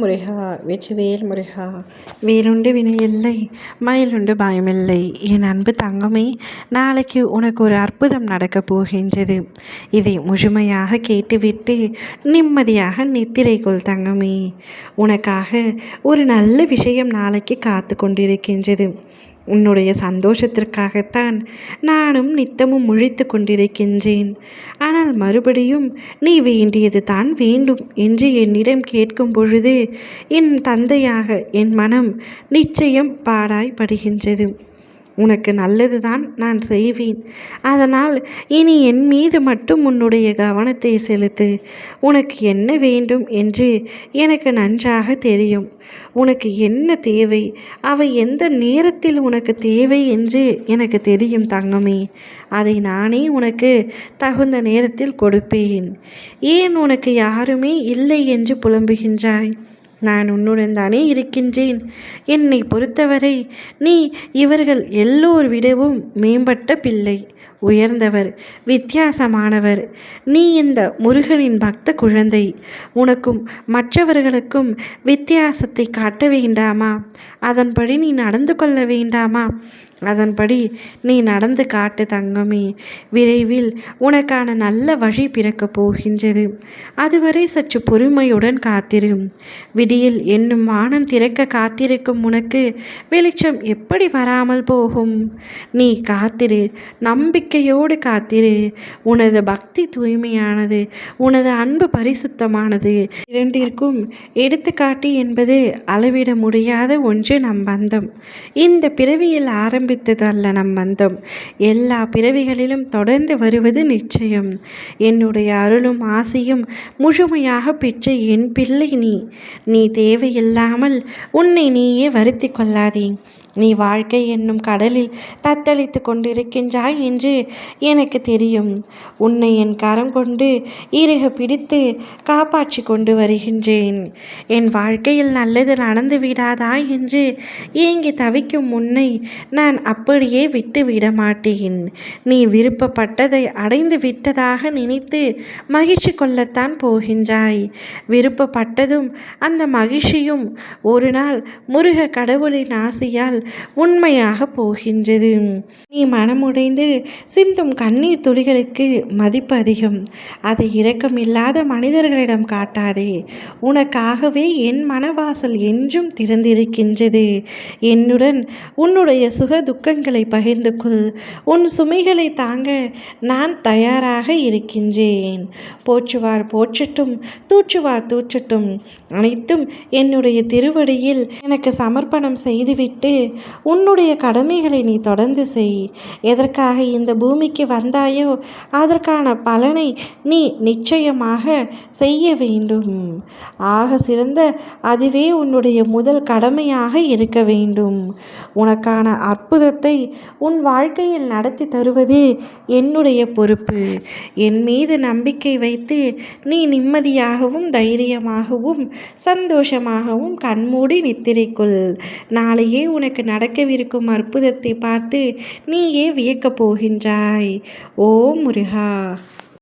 முருகா வெற்றிவேல் முருகா. வேலுண்டு வினையில்லை, மயிலுண்டு பயமில்லை. என் அன்பு தங்கமே, நாளைக்கு உனக்கு ஒரு அற்புதம் நடக்கப் போகின்றது. இதை முழுமையாக கேட்டுவிட்டு நிம்மதியாக நித்திரைக்குள் தங்கமே. உனக்காக ஒரு நல்ல விஷயம் நாளைக்கு காத்து கொண்டிருக்கின்றது. உன்னுடைய சந்தோஷத்திற்காகத்தான் நானும் நித்தமும் முழித்து கொண்டிருக்கின்றேன். ஆனால் மறுபடியும் நீ வேண்டியது தான் வேண்டும் என்று என்னிடம் கேட்கும் பொழுது என் தந்தையாக என் மனம் நிச்சயம் பாடாய்படுகின்றது. உனக்கு நல்லதுதான் நான் செய்வேன். அதனால் இனி என் மீது மட்டும் உன்னுடைய கவனத்தை செலுத்து. உனக்கு என்ன வேண்டும் என்று எனக்கு நன்றாக தெரியும். உனக்கு என்ன தேவை, அவை எந்த நேரத்தில் உனக்கு தேவை என்று எனக்கு தெரியும் தங்கமே. அதை நானே உனக்கு தகுந்த நேரத்தில் கொடுப்பேன். ஏன் உனக்கு யாருமே இல்லை என்று புலம்புகின்றாய்? நான் உன்னுடன் தானே இருக்கின்றேன். என்னை பொறுத்தவரை நீ இவர்கள் எல்லோர் விடவும் மேம்பட்ட பிள்ளை, உயர்ந்தவர், வித்தியாசமானவர். நீ இந்த முருகனின் பக்த குழந்தை. உனக்கும் மற்றவர்களுக்கும் வித்தியாசத்தை காட்ட வேண்டாமா? அதன்படி நீ நடந்து கொள்ள வேண்டாமா? அதன்படி நீ நடந்து காட்டு தங்கமே. விரைவில் உனக்கான நல்ல வழி பிறக்கப் போகின்றது. அதுவரை சற்று பொறுமையுடன் காத்திரும். விடியல் என்னும் வானம் திறக்க காத்திருக்கும் உனக்கு வெளிச்சம் எப்படி வராமல் போகும்? நீ காத்திரு, நம்பிக்கையோடு காத்திரு. உனது பக்தி தூய்மையானது, உனது அன்பு பரிசுத்தமானது. இரண்டிற்கும் எடுத்துக்காட்டு என்பது அளவிட முடியாத ஒன்று நம் பந்தம். இந்த பிறவியில் ஆரம்பித்ததல்ல நம் பந்தம், எல்லா பிறவிகளிலும் தொடர்ந்து வருவது நிச்சயம். என்னுடைய அருளும் ஆசையும் முழுமையாக பெற்ற என் பிள்ளை நீ தேவையில்லாமல் உன்னை நீயே வருத்தி கொள்ளாதே. நீ வாழ்க்கை என்னும் கடலில் தத்தளித்து கொண்டிருக்கின்றாய் என்று எனக்கு தெரியும். உன்னை என் கரம் கொண்டு இறுக பிடித்து காப்பாற்றி கொண்டு வருகின்றேன். என் வாழ்க்கையில் நல்லது நடந்து விடாதா என்று ஏங்கி தவிக்கும் உன்னை நான் அப்படியே விட்டு விட மாட்டேன். நீ விருப்பப்பட்டதை அடைந்து விட்டதாக நினைத்து மகிழ்ச்சி கொள்ளத்தான் போகின்றாய். விருப்பப்பட்டதும் அந்த மகிழ்ச்சியும் ஒரு நாள் முருக கடவுளின் ஆசையால் உண்மையாக போகின்றது. நீ மனமுடைந்து சிந்தும் கண்ணீர் துளிகளுக்கு மதிப்பு அதிகம். அதை இரக்கமில்லாத மனிதர்களிடம் காட்டாதே. உனக்காகவே என் மனவாசல் என்றும் திறந்திருக்கின்றது. என்னுடன் உன்னுடைய சுக துக்கங்களை பகிர்ந்து கொள். உன் சுமைகளை தாங்க நான் தயாராக இருக்கின்றேன். போற்றுவார் போற்றட்டும், தூற்றுவார் தூற்றட்டும். அனைத்தும் என்னுடைய திருவடியில் எனக்கு சமர்ப்பணம் செய்துவிட்டு உன்னுடைய கடமைகளை நீ தொடர்ந்து செய். எதற்காக இந்த பூமிக்கு வந்தாயோ அதற்கான பலனை நீ நிச்சயமாக செய்ய வேண்டும். ஆக சிறந்த அதுவே உன்னுடைய முதல் கடமையாக இருக்க வேண்டும். உனக்கான அற்புதத்தை உன் வாழ்க்கையில் நடத்தி தருவது என்னுடைய பொறுப்பு. என் மீது நம்பிக்கை வைத்து நீ நிம்மதியாகவும் தைரியமாகவும் சந்தோஷமாகவும் கண்மூடி நித்திரைக்குள். நாளையே உனக்கு நடக்கவிருக்கும் அற்புதத்தை பார்த்து நீயே வியக்கப் போகின்றாய். ஓம் முருகா.